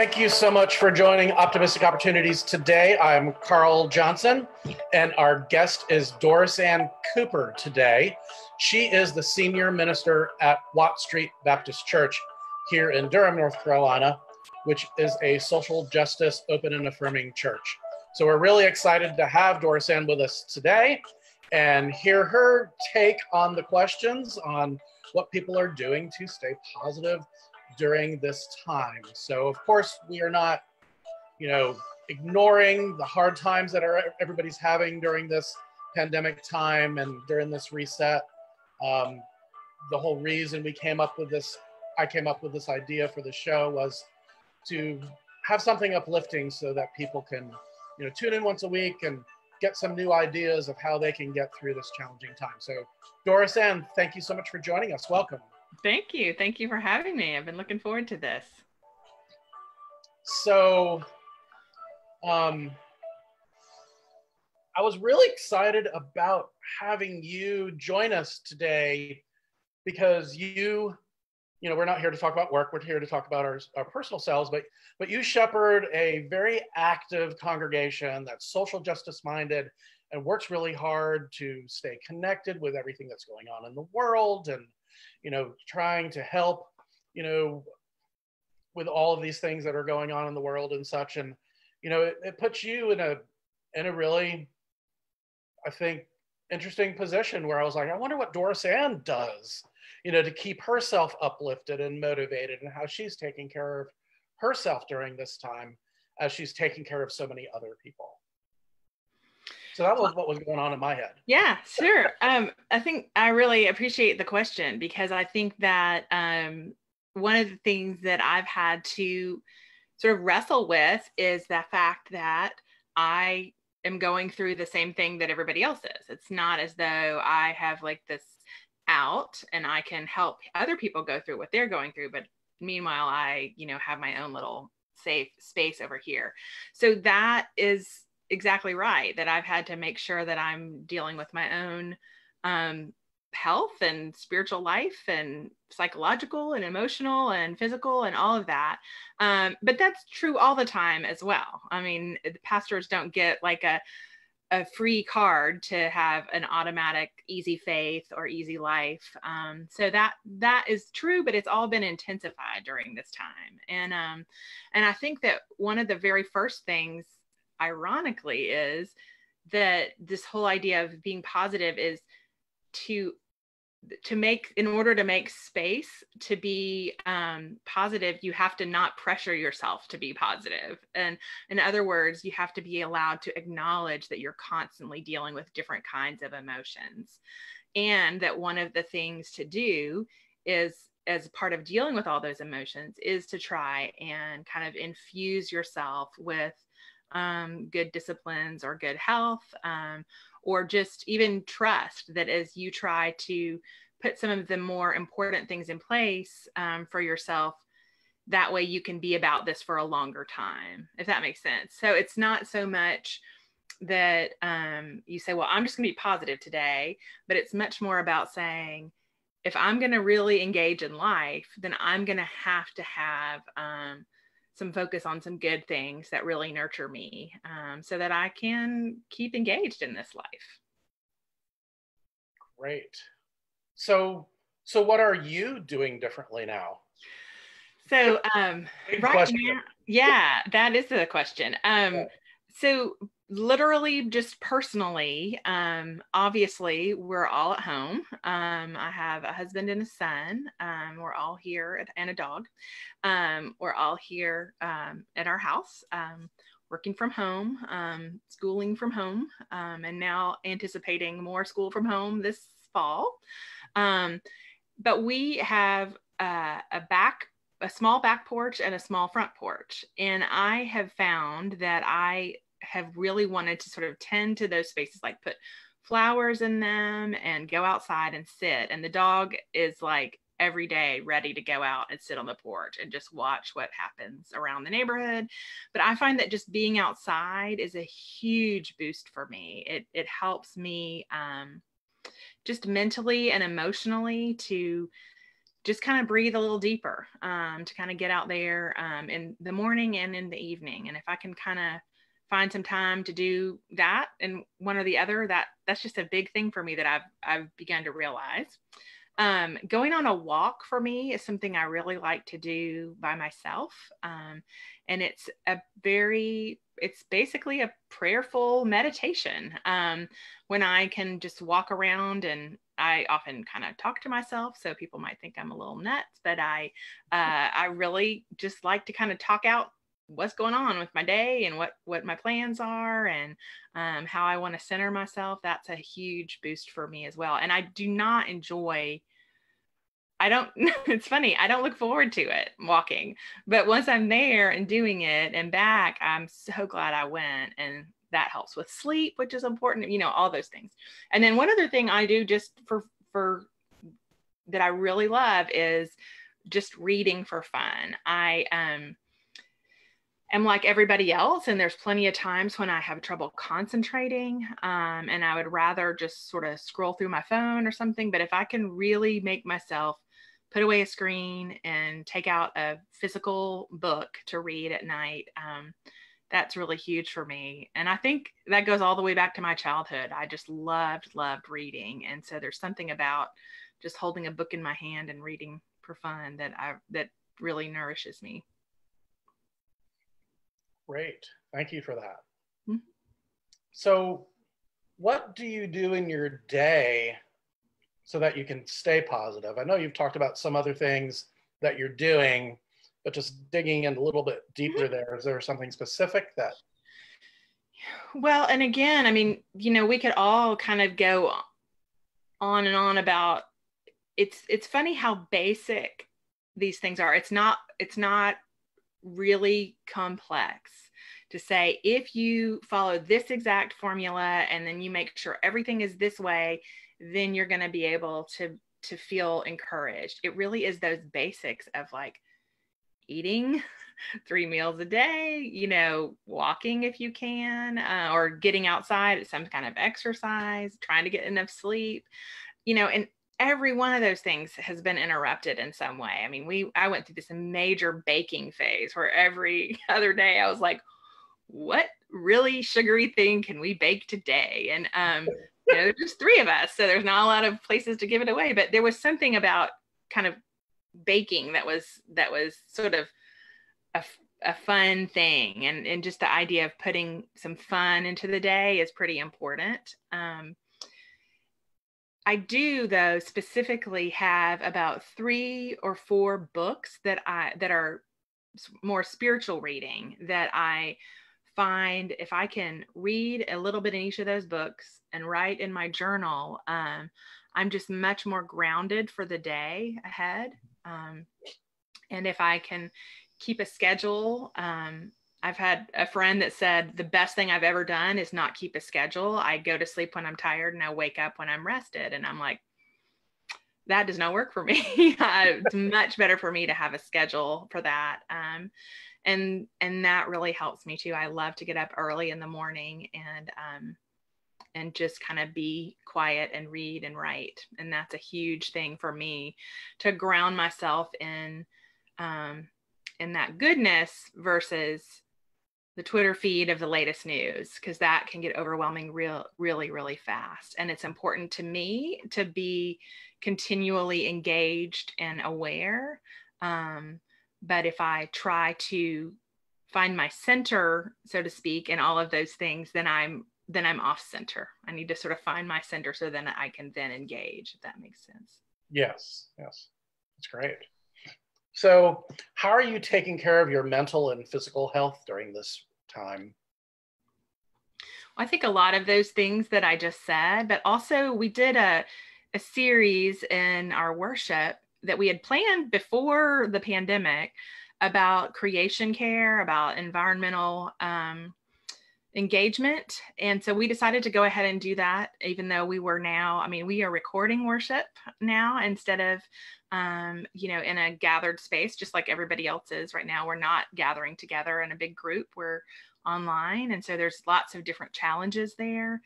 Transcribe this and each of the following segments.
Thank you so much for joining Optimistic Opportunities today. I'm Carl Johnson, and our guest is Dorisanne Cooper today. She is the senior minister at Watt Street Baptist Church here in Durham, North Carolina, which is a social justice, open and affirming church. So we're really excited to have Dorisanne with us today and hear her take on the questions on what people are doing to stay positive during this time. So of course we are not, ignoring the hard times that everybody's having during this pandemic time and during this reset. The whole reason I came up with this idea for the show was to have something uplifting so that people can, tune in once a week and get some new ideas of how they can get through this challenging time. So Dorisanne, thank you so much for joining us. Welcome. Thank you. Thank you for having me. I've been looking forward to this. So, I was really excited about having you join us today because we're not here to talk about work. We're here to talk about our personal selves, but you shepherd a very active congregation that's social justice minded and works really hard to stay connected with everything that's going on in the world and trying to help, with all of these things that are going on in the world and such. And, it puts you in a really, I think, interesting position where I was like, I wonder what Dorisanne does, to keep herself uplifted and motivated and how she's taking care of herself during this time as she's taking care of so many other people. So that was what was going on in my head. Yeah, sure. I think I really appreciate the question because I think that one of the things that I've had to sort of wrestle with is the fact that I am going through the same thing that everybody else is. It's not as though I have like this out and I can help other people go through what they're going through. But meanwhile, I, have my own little safe space over here. So that is exactly right, that I've had to make sure that I'm dealing with my own health and spiritual life and psychological and emotional and physical and all of that. But that's true all the time as well. I mean, the pastors don't get like a free card to have an automatic easy faith or easy life. So that is true, but it's all been intensified during this time. And I think that one of the very first things, ironically, is that this whole idea of being positive is to make, in order to make space to be positive, you have to not pressure yourself to be positive. And in other words, you have to be allowed to acknowledge that you're constantly dealing with different kinds of emotions. And that one of the things to do is, as part of dealing with all those emotions, is to try and kind of infuse yourself with good disciplines or good health, or just even trust that as you try to put some of the more important things in place for yourself, that way you can be about this for a longer time, if that makes sense. So it's not so much that you say, well, I'm just going to be positive today, but it's much more about saying, if I'm going to really engage in life, then I'm going to have some focus on some good things that really nurture me, so that I can keep engaged in this life. Great. So what are you doing differently now? So Big question. Now, yeah, that is the question. So literally, just personally, obviously, we're all at home. I have a husband and a son. We're all here, and a dog. We're all here at our house, working from home, schooling from home, and now anticipating more school from home this fall. But we have a small back porch and a small front porch. And I have found that I have really wanted to sort of tend to those spaces, like put flowers in them and go outside and sit. And the dog is like every day ready to go out and sit on the porch and just watch what happens around the neighborhood. But I find that just being outside is a huge boost for me. It helps me just mentally and emotionally to just kind of breathe a little deeper, to kind of get out there in the morning and in the evening. And if I can kind of find some time to do that and one or the other, that's just a big thing for me that I've begun to realize. Going on a walk for me is something I really like to do by myself. And it's basically a prayerful meditation. When I can just walk around, and I often kind of talk to myself, so people might think I'm a little nuts, but I really just like to kind of talk out what's going on with my day and what my plans are, and how I want to center myself. That's a huge boost for me as well. And I do not enjoy, it's funny, I don't look forward to it walking, but once I'm there and doing it and back, I'm so glad I went. And that helps with sleep, which is important, all those things. And then one other thing I do just for that I really love is just reading for fun. I am like everybody else, and there's plenty of times when I have trouble concentrating, and I would rather just sort of scroll through my phone or something. But if I can really make myself put away a screen and take out a physical book to read at night, that's really huge for me. And I think that goes all the way back to my childhood. I just loved reading. And so there's something about just holding a book in my hand and reading for fun that really nourishes me. Great. Thank you for that. Mm-hmm. So what do you do in your day so that you can stay positive? I know you've talked about some other things that you're doing, but just digging in a little bit deeper there, is there something specific that? Well, and again, I mean, we could all kind of go on and on about, it's funny how basic these things are. It's not really complex to say, if you follow this exact formula and then you make sure everything is this way, then you're going to be able to feel encouraged. It really is those basics of like eating 3 meals a day, walking if you can, or getting outside, some kind of exercise, trying to get enough sleep, and every one of those things has been interrupted in some way. I mean, I went through this major baking phase where every other day I was like, what really sugary thing can we bake today? And, there's just 3 of us, so there's not a lot of places to give it away, but there was something about kind of baking that was sort of a fun thing. And just the idea of putting some fun into the day is pretty important. I do, though, specifically have about 3 or 4 books that are more spiritual reading that I find if I can read a little bit in each of those books and write in my journal, I'm just much more grounded for the day ahead. And if I can keep a schedule, I've had a friend that said the best thing I've ever done is not keep a schedule. I go to sleep when I'm tired and I wake up when I'm rested. And I'm like, that does not work for me. It's much better for me to have a schedule for that. And that really helps me too. I love to get up early in the morning and just kind of be quiet and read and write. And that's a huge thing for me to ground myself in that goodness versus the Twitter feed of the latest news, because that can get overwhelming really, really fast. And it's important to me to be continually engaged and aware. But if I try to find my center, so to speak, in all of those things, then I'm off center. I need to sort of find my center so then I can then engage, if that makes sense. Yes. That's great. So how are you taking care of your mental and physical health during this time? I think a lot of those things that I just said, but also we did a series in our worship that we had planned before the pandemic about creation care, about environmental engagement. And so we decided to go ahead and do that, even though we are recording worship now instead of, in a gathered space, just like everybody else is right now. We're not gathering together in a big group. We're online. And so there's lots of different challenges there.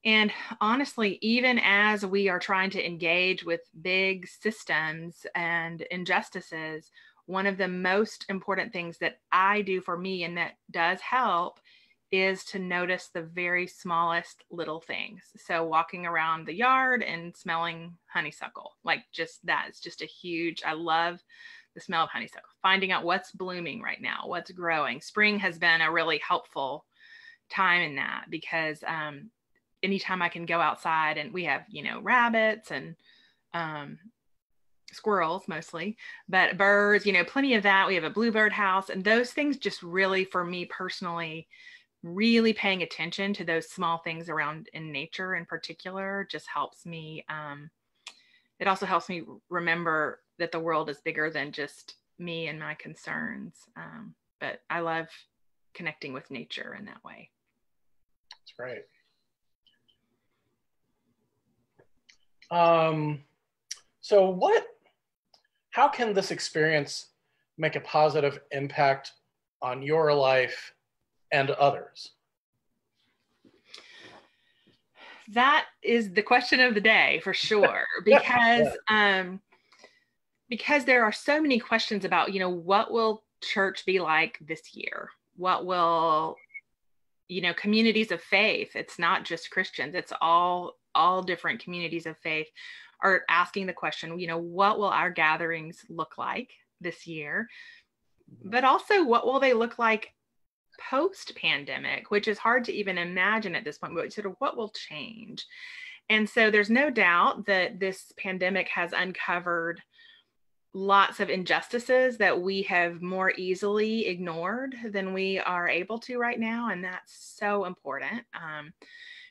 And honestly, even as we are trying to engage with big systems and injustices, one of the most important things that I do for me and that does help is to notice the very smallest little things. So walking around the yard and smelling honeysuckle, like just that is just a huge, I love the smell of honeysuckle, finding out what's blooming right now, what's growing. Spring has been a really helpful time in that because anytime I can go outside, and we have, rabbits and squirrels mostly, but birds, plenty of that. We have a bluebird house, and those things just really, for me personally, really paying attention to those small things around in nature in particular just helps me. It also helps me remember that the world is bigger than just me and my concerns. But I love connecting with nature in that way. That's great. How can this experience make a positive impact on your life and others? That is the question of the day for sure, because because there are so many questions about, what will church be like this year? What will, communities of faith, it's not just Christians, it's all different communities of faith are asking the question, what will our gatherings look like this year? But also, what will they look like post-pandemic, which is hard to even imagine at this point, but sort of what will change. And so there's no doubt that this pandemic has uncovered lots of injustices that we have more easily ignored than we are able to right now. And that's so important.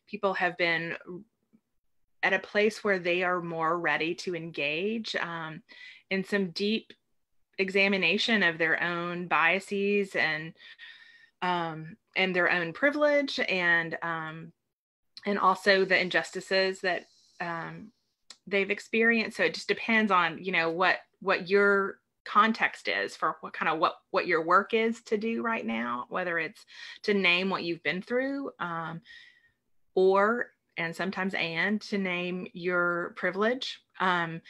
People have been at a place where they are more ready to engage in some deep examination of their own biases and their own privilege and also the injustices that they've experienced. So it just depends on, what your context is for what your work is to do right now, whether it's to name what you've been through and sometimes to name your privilege. And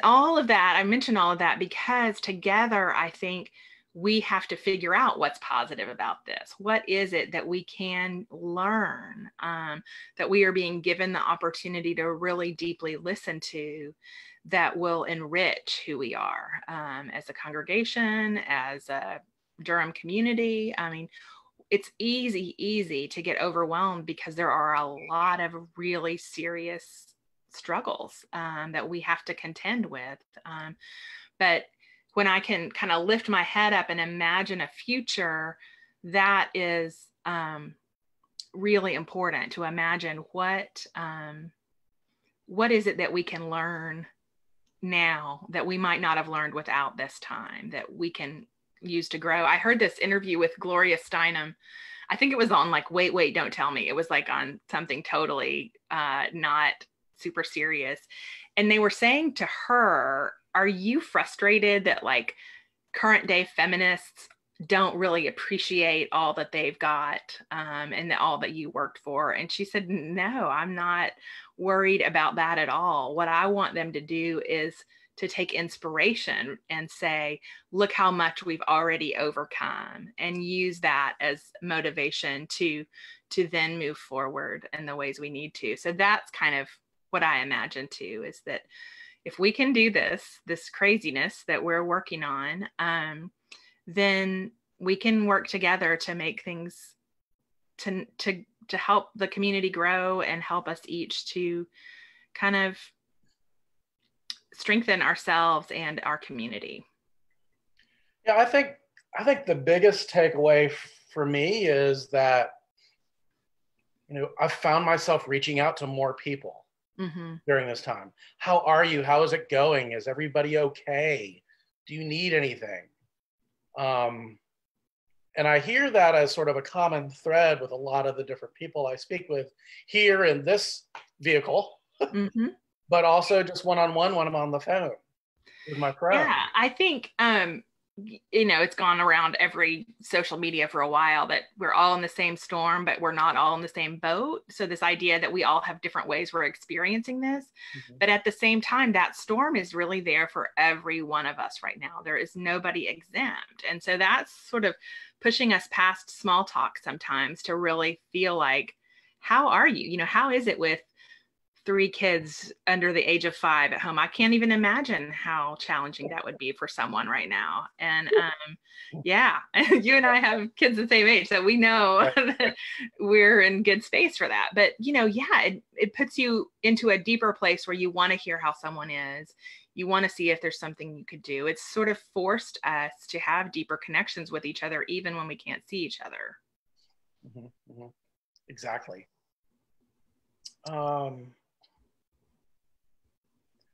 all of that, I mentioned all of that because together, I think we have to figure out what's positive about this. What is it that we can learn, that we are being given the opportunity to really deeply listen to, that will enrich who we are as a congregation, as a Durham community? I mean, it's easy to get overwhelmed because there are a lot of really serious struggles that we have to contend with. But when I can kind of lift my head up and imagine a future, that is really important to imagine what is it that we can learn now that we might not have learned without this time, that we can use to grow. I heard this interview with Gloria Steinem. I think it was on like Wait, Don't Tell Me. It was like on something totally not super serious. And they were saying to her, are you frustrated that like current day feminists don't really appreciate all that they've got and all that you worked for? And she said, no, I'm not worried about that at all. What I want them to do is to take inspiration and say, look how much we've already overcome, and use that as motivation to then move forward in the ways we need to. So that's kind of what I imagine too, is that if we can do this craziness that we're working on, then we can work together to make things to help the community grow and help us each to kind of strengthen ourselves and our community. Yeah, I think the biggest takeaway for me is that, I've found myself reaching out to more people during this time. How are you? How is it going? Is everybody okay? Do you need anything? And I hear that as sort of a common thread with a lot of the different people I speak with here in this vehicle, but also just one-on-one when I'm on the phone with my friends. Yeah, I think it's gone around every social media for a while that we're all in the same storm, but we're not all in the same boat. So this idea that we all have different ways we're experiencing this, but at the same time, that storm is really there for every one of us right now. There is nobody exempt. And so that's sort of pushing us past small talk sometimes to really feel like, how are you? How is it with 3 kids under the age of 5 at home? I can't even imagine how challenging that would be for someone right now. And yeah, you and I have kids the same age, so we know that we're in good space for that. But it puts you into a deeper place where you want to hear how someone is. You want to see if there's something you could do. It's sort of forced us to have deeper connections with each other, even when we can't see each other. Exactly.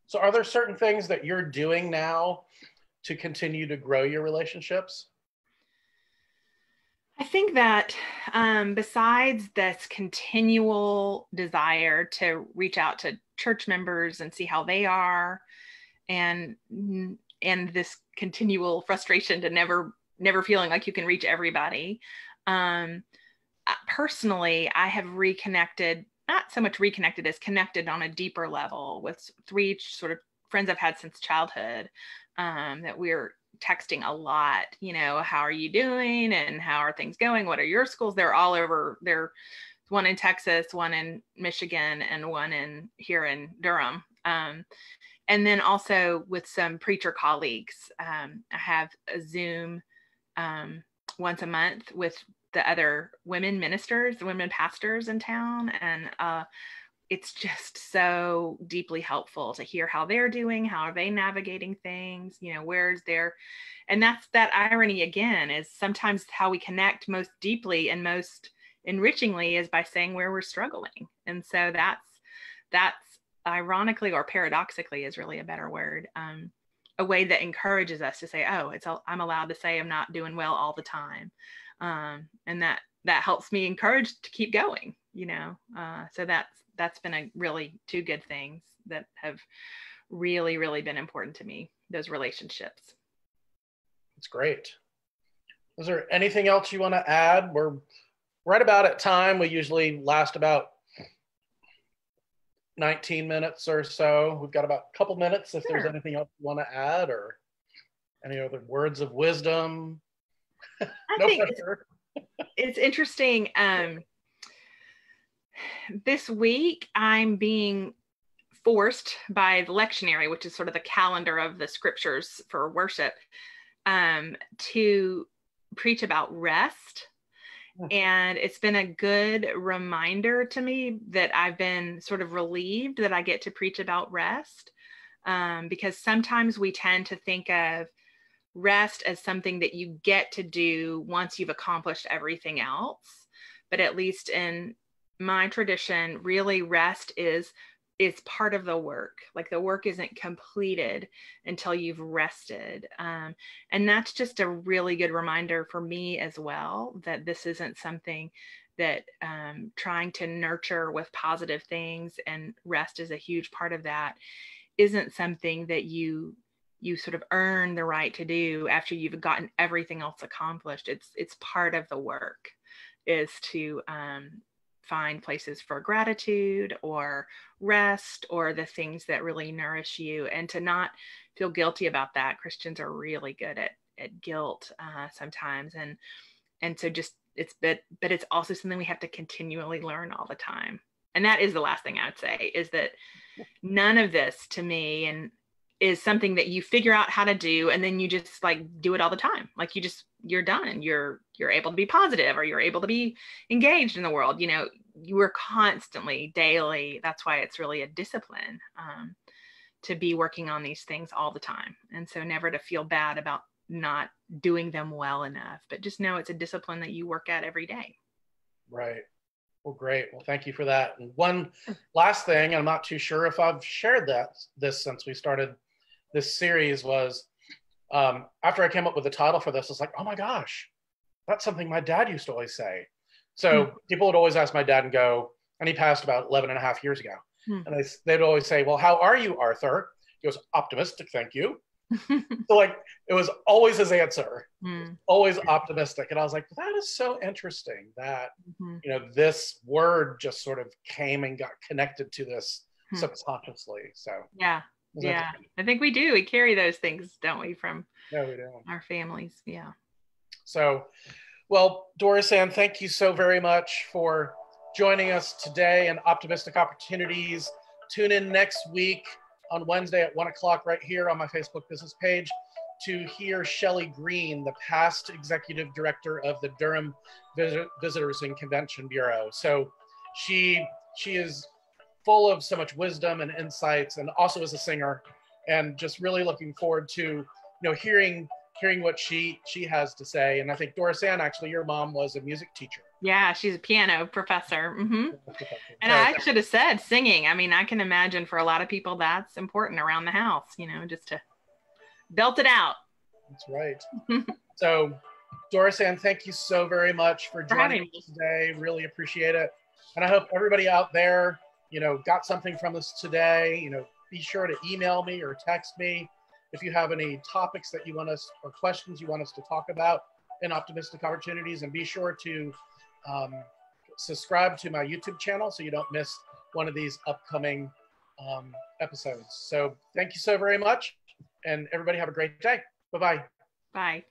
So are there certain things that you're doing now to continue to grow your relationships? I think that besides this continual desire to reach out to church members and see how they are, and this continual frustration to never feeling like you can reach everybody, personally, I have reconnected, not so much reconnected as connected on a deeper level with 3 sort of friends I've had since childhood, that we're texting a lot, how are you doing and how are things going? What are your schools? They're all over. There's one in Texas, one in Michigan, and one here in Durham. And then also with some preacher colleagues, I have a Zoom once a month with the other women ministers, the women pastors in town. And it's just so deeply helpful to hear how they're doing, how are they navigating things, where's their, and that's that irony again, is sometimes how we connect most deeply and most enrichingly is by saying where we're struggling. And so that's ironically, or paradoxically is really a better word, a way that encourages us to say, oh, I'm allowed to say I'm not doing well all the time. And that helps me encouraged to keep going, so that's been a really 2 good things that have really, really been important to me, those relationships. That's great. Is there anything else you want to add? We're right about at time. We usually last about 19 minutes or so. We've got about a couple minutes if there's anything else you want to add, or any other words of wisdom. I think it's interesting. This week, I'm being forced by the lectionary, which is sort of the calendar of the scriptures for worship, to preach about rest. And it's been a good reminder to me that I've been sort of relieved that I get to preach about rest, because sometimes we tend to think of rest as something that you get to do once you've accomplished everything else. But at least in my tradition, really rest is part of the work. Like the work isn't completed until you've rested. And that's just a really good reminder for me as well, that this isn't something that trying to nurture with positive things, and rest is a huge part of that, isn't something that you sort of earn the right to do after you've gotten everything else accomplished. It's part of the work, is to find places for gratitude or rest or the things that really nourish you, and to not feel guilty about that. Christians are really good at guilt sometimes. And so just but it's also something we have to continually learn all the time. And that is the last thing I would say, is that none of this to me and is something that you figure out how to do and then you just like do it all the time. Like you're done. You're able to be positive, or you're able to be engaged in the world. You are constantly, daily. That's why it's really a discipline to be working on these things all the time. And so never to feel bad about not doing them well enough, but just know it's a discipline that you work at every day. Right. Well, great. Well, thank you for that. And one last thing, I'm not too sure if I've shared this since we started this series, was after I came up with the title for this, it's like, oh my gosh, that's something my dad used to always say. So people would always ask my dad and go, and he passed about 11 and a half years ago. And they'd always say, well, how are you, Arthur? He goes, optimistic, thank you. So like, it was always his answer, Mm. always optimistic. And I was like, that is so interesting that, you know, this word just sort of came and got connected to this subconsciously. So yeah. I think we do. We carry those things, don't we, from yeah, we do. our families. Yeah. So, well, Dorisanne, thank you so very much for joining us today in Optimistic Opportunities. Tune in next week on Wednesday at 1 o'clock right here on my Facebook business page to hear Shelly Green, the past executive director of the Durham Visitors and Convention Bureau. So she is full of so much wisdom and insights, and also as a singer, and just really looking forward to, you know, hearing what she has to say. And I think, Dorisanne, actually, your mom was a music teacher. Yeah, she's a piano professor. And I should have said singing. I mean, I can imagine for a lot of people that's important around the house, you know, just to belt it out. That's right. So, Dorisanne, thank you so very much for joining us today. Really appreciate it. And I hope everybody out there, you know, got something from this today. You know, be sure to email me or text me if you have any topics that you want us, or questions you want us to talk about in Optimistic Opportunities. And be sure to subscribe to my YouTube channel so you don't miss one of these upcoming episodes. So thank you so very much, and everybody have a great day. Bye-bye. Bye.